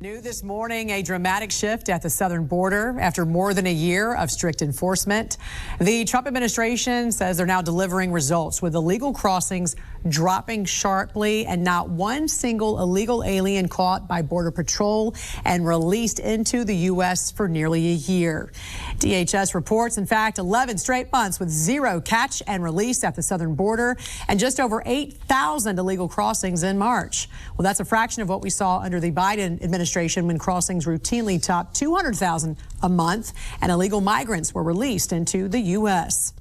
New this morning, a dramatic shift at the southern border after more than a year of strict enforcement. The Trump administration says they're now delivering results with illegal crossings dropping sharply and not one single illegal alien caught by Border Patrol and released into the U.S. for nearly a year. DHS reports, in fact, 11 straight months with zero catch and release at the southern border and just over 8,000 illegal crossings in March. Well, that's a fraction of what we saw under the Biden administration when crossings routinely topped 200,000 a month and illegal migrants were released into the U.S.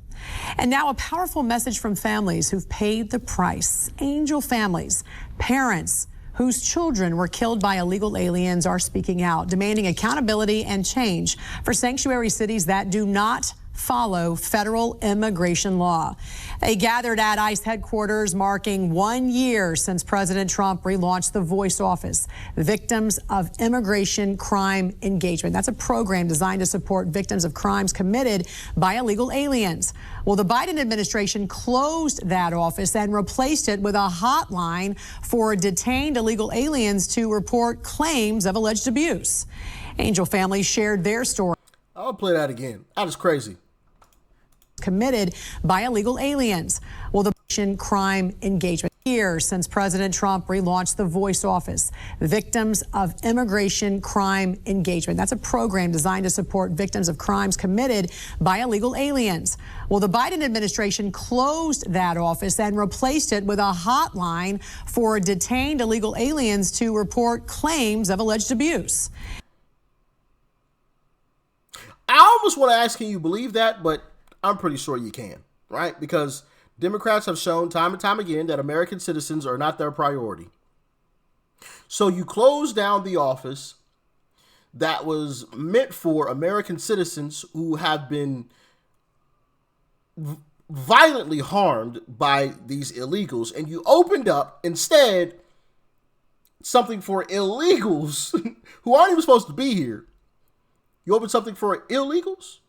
And now a powerful message from families who've paid the price. Angel families, parents whose children were killed by illegal aliens are speaking out, demanding accountability and change for sanctuary cities that do not follow federal immigration law. They gathered at ICE headquarters marking 1 year since President Trump relaunched the Voice Office, Victims of Immigration Crime Engagement. That's a program designed to support victims of crimes committed by illegal aliens. Well, the Biden administration closed that office and replaced it with a hotline for detained illegal aliens to report claims of alleged abuse. Angel families shared their story. I'll play that again. That is crazy. Committed by illegal aliens. Well, the crime engagement years since President Trump relaunched the Voice Office, Victims of Immigration Crime Engagement. That's a program designed to support victims of crimes committed by illegal aliens. Well, the Biden administration closed that office and replaced it with a hotline for detained illegal aliens to report claims of alleged abuse. I almost want to ask, can you believe that? But I'm pretty sure you can, right? Because Democrats have shown time and time again that American citizens are not their priority. So you close down the office that was meant for American citizens who have been violently harmed by these illegals, and you opened up instead something for illegals who aren't even supposed to be here. You opened something for illegals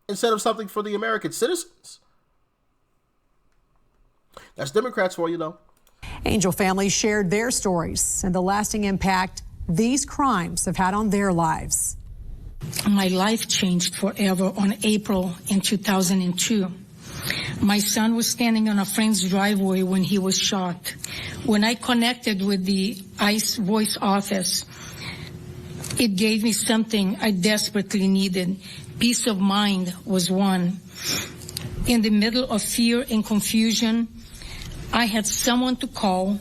instead of something for the American citizens. That's Democrats for you, though. Angel families shared their stories and the lasting impact these crimes have had on their lives. My life changed forever on April in 2002. My son was standing on a friend's driveway when he was shot. When I connected with the ICE Voice Office, it gave me something I desperately needed. Peace of mind was one. In the middle of fear and confusion, I had someone to call.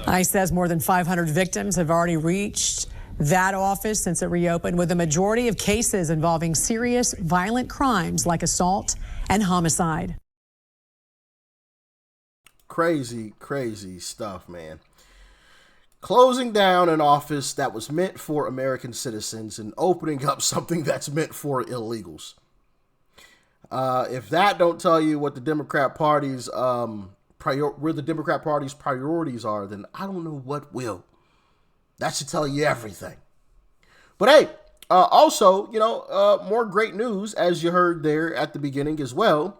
ICE says more than 500 victims have already reached that office since it reopened, with the majority of cases involving serious violent crimes like assault and homicide. Crazy, crazy stuff, man. Closing down an office that was meant for American citizens and opening up something that's meant for illegals. If that don't tell you what the Democrat Party's where the Democrat Party's priorities are, then I don't know what will. That should tell you everything. But hey, also, more great news, as you heard there at the beginning as well.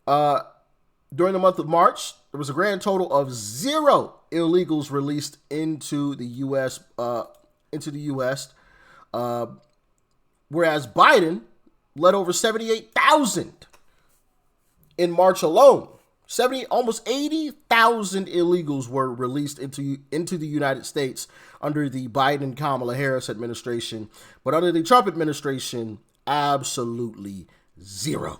During the month of March, there was a grand total of 0 illegals released into the U.S. Whereas Biden led over 78,000 in March alone. Almost 80,000 illegals were released into the United States under the Biden-Kamala Harris administration, but under the Trump administration, absolutely zero.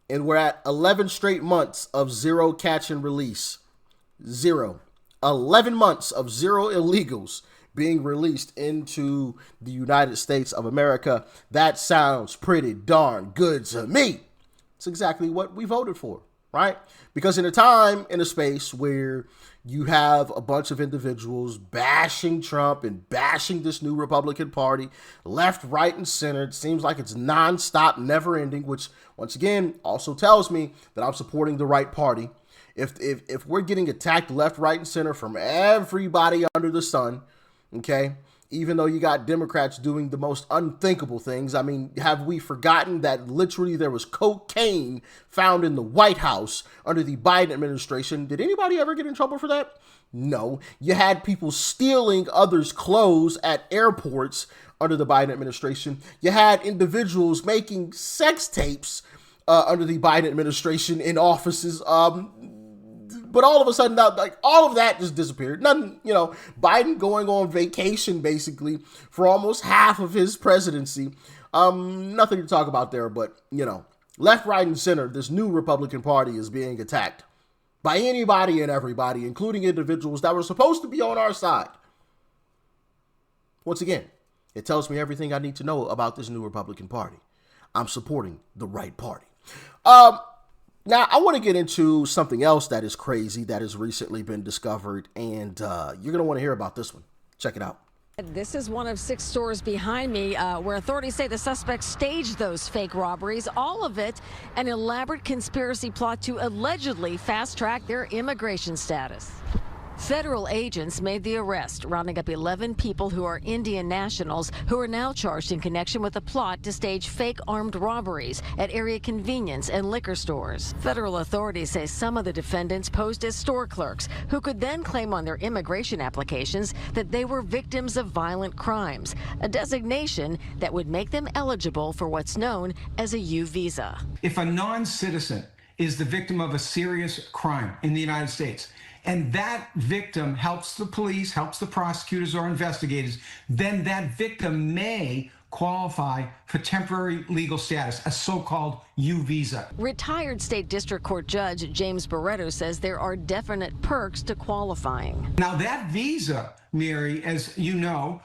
And we're at 11 straight months of 0 catch and release. 11 months of 0 illegals being released into the United States of America. That sounds pretty darn good to me. It's exactly what we voted for, right? Because in a time, in a space where you have a bunch of individuals bashing Trump and bashing this new Republican Party, left, right, and center, it seems like it's nonstop, never ending, which once again also tells me that I'm supporting the right party. If we're getting attacked left, right, and center from everybody under the sun, okay, even though you got Democrats doing the most unthinkable things. I mean, have we forgotten that literally there was cocaine found in the White House under the Biden administration? Did anybody ever get in trouble for that? No. You had people stealing others' clothes at airports under the Biden administration. You had individuals making sex tapes under the Biden administration in offices. But all of a sudden, like, all of that just disappeared. Nothing, Biden going on vacation basically for almost half of his presidency. Nothing to talk about there, but, left, right, and center, this new Republican Party is being attacked by anybody and everybody, including individuals that were supposed to be on our side. Once again, it tells me everything I need to know about this new Republican Party. I'm supporting the right party. Now, I want to get into something else that is crazy that has recently been discovered, and you're going to want to hear about this one. Check it out. This is one of 6 stores behind me where authorities say the suspects staged those fake robberies. All of it an elaborate conspiracy plot to allegedly fast-track their immigration status. Federal agents made the arrest, rounding up 11 people who are Indian nationals who are now charged in connection with a plot to stage fake armed robberies at area convenience and liquor stores. Federal authorities say some of the defendants posed as store clerks who could then claim on their immigration applications that they were victims of violent crimes, a designation that would make them eligible for what's known as a U visa. If a non-citizen is the victim of a serious crime in the United States, and that victim helps the police, helps the prosecutors or investigators, then that victim may qualify for temporary legal status, a so-called U visa. Retired state district court judge James Barretto says there are definite perks to qualifying. Now that visa, Mary, as you know,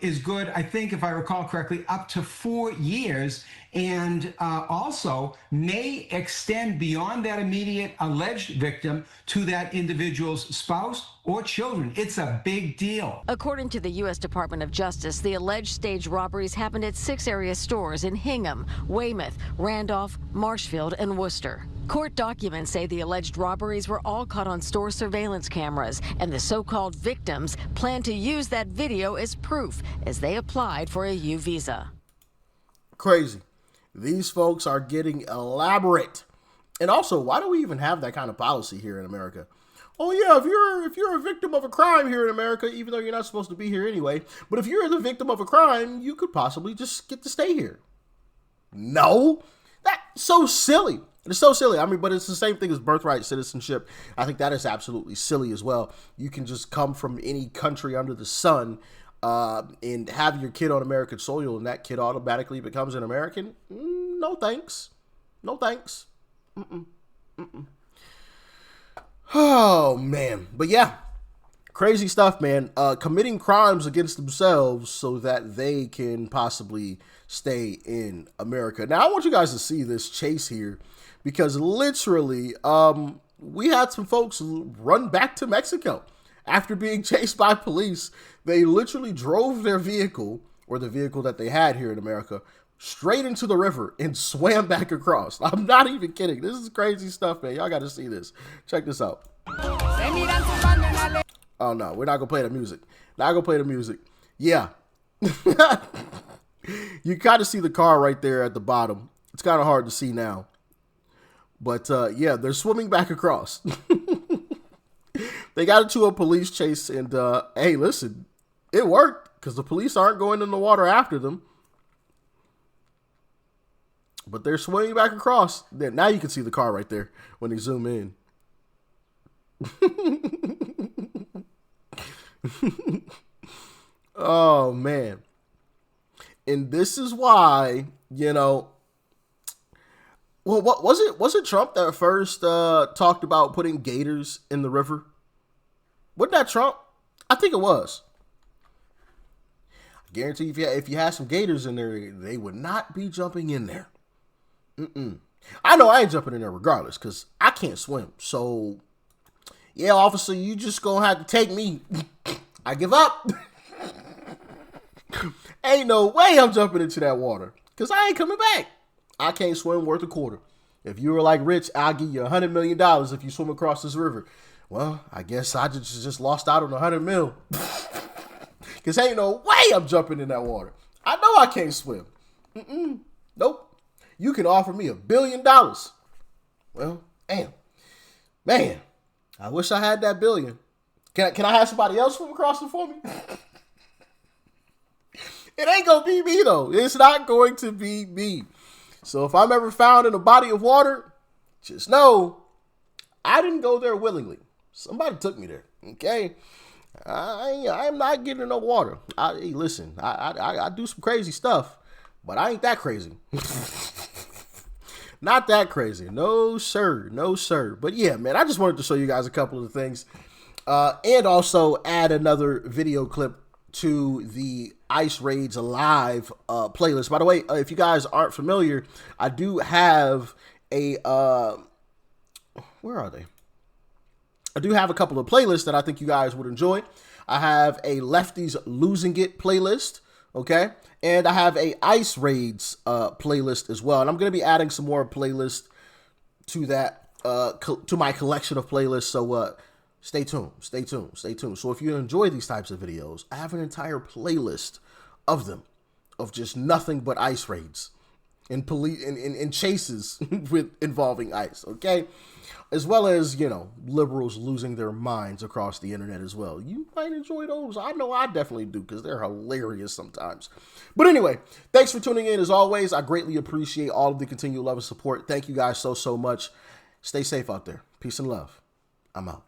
is good, I think, if I recall correctly, up to 4 years, and also may extend beyond that immediate alleged victim to that individual's spouse or children. It's a big deal. According to the U.S. Department of Justice, the alleged staged robberies happened at 6 area stores in Hingham, Weymouth, Randolph, Marshfield, and Worcester. Court documents say the alleged robberies were all caught on store surveillance cameras, and the so-called victims plan to use that video as proof as they applied for a U visa. Crazy. These folks are getting elaborate. And also, why do we even have that kind of policy here in America? Oh yeah, if you're a victim of a crime here in America, even though you're not supposed to be here anyway, but if you're the victim of a crime, you could possibly just get to stay here. No, that's so silly. It's so silly. I mean, but it's the same thing as birthright citizenship. I think that is absolutely silly as well. You can just come from any country under the sun and have your kid on American soil, and that kid automatically becomes an American. No thanks. No thanks. Oh, man. But yeah, crazy stuff, man. Committing crimes against themselves so that they can possibly stay in America. Now, I want you guys to see this chase here, because literally, we had some folks run back to Mexico after being chased by police. They literally drove their vehicle, or the vehicle that they had here in America, straight into the river and swam back across. I'm not even kidding. This is crazy stuff, man. Y'all got to see this. Check this out. Oh, no. We're not going to play the music. Not going to play the music. Yeah. You kind of see the car right there at the bottom. It's kind of hard to see now. But, yeah, they're swimming back across. They got into a police chase, and, hey, listen, it worked, because the police aren't going in the water after them. But they're swimming back across. Now you can see the car right there when they zoom in. Oh, man. And this is why, well, what was it Trump that first talked about putting gators in the river? Wasn't that Trump? I think it was. I guarantee if you had some gators in there, they would not be jumping in there. I know I ain't jumping in there regardless, because I can't swim. So, yeah, officer, you just gonna have to take me. I give up. Ain't no way I'm jumping into that water, because I ain't coming back. I can't swim worth a quarter. If you were like Rich, I'll give you $100 million if you swim across this river. Well, I guess I just lost out on $100 million. Because ain't no way I'm jumping in that water. I know I can't swim. Nope. You can offer me $1 billion. Well, damn. Man, I wish I had that billion. Can I have somebody else swim across it for me? It ain't going to be me, though. It's not going to be me. So if I'm ever found in a body of water, just know I didn't go there willingly. Somebody took me there, okay? I'm not getting in no water. Hey, listen, I do some crazy stuff, but I ain't that crazy. Not that crazy. No, sir. No, sir. But yeah, man, I just wanted to show you guys a couple of the things and also add another video clip to the Ice Raids Alive playlist. By the way, if you guys aren't familiar, I do have a, where are they? I do have a couple of playlists that I think you guys would enjoy. I have a Lefties Losing It playlist, okay? And I have a Ice Raids playlist as well. And I'm going to be adding some more playlists to that, to my collection of playlists. So stay tuned, stay tuned, stay tuned. So if you enjoy these types of videos, I have an entire playlist of them, of just nothing but ice raids and police and chases with involving ice, okay? As well as, you know, liberals losing their minds across the internet as well. You might enjoy those. I know I definitely do, because they're hilarious sometimes. But anyway, thanks for tuning in as always. I greatly appreciate all of the continued love and support. Thank you guys so much. Stay safe out there. Peace and love. I'm out.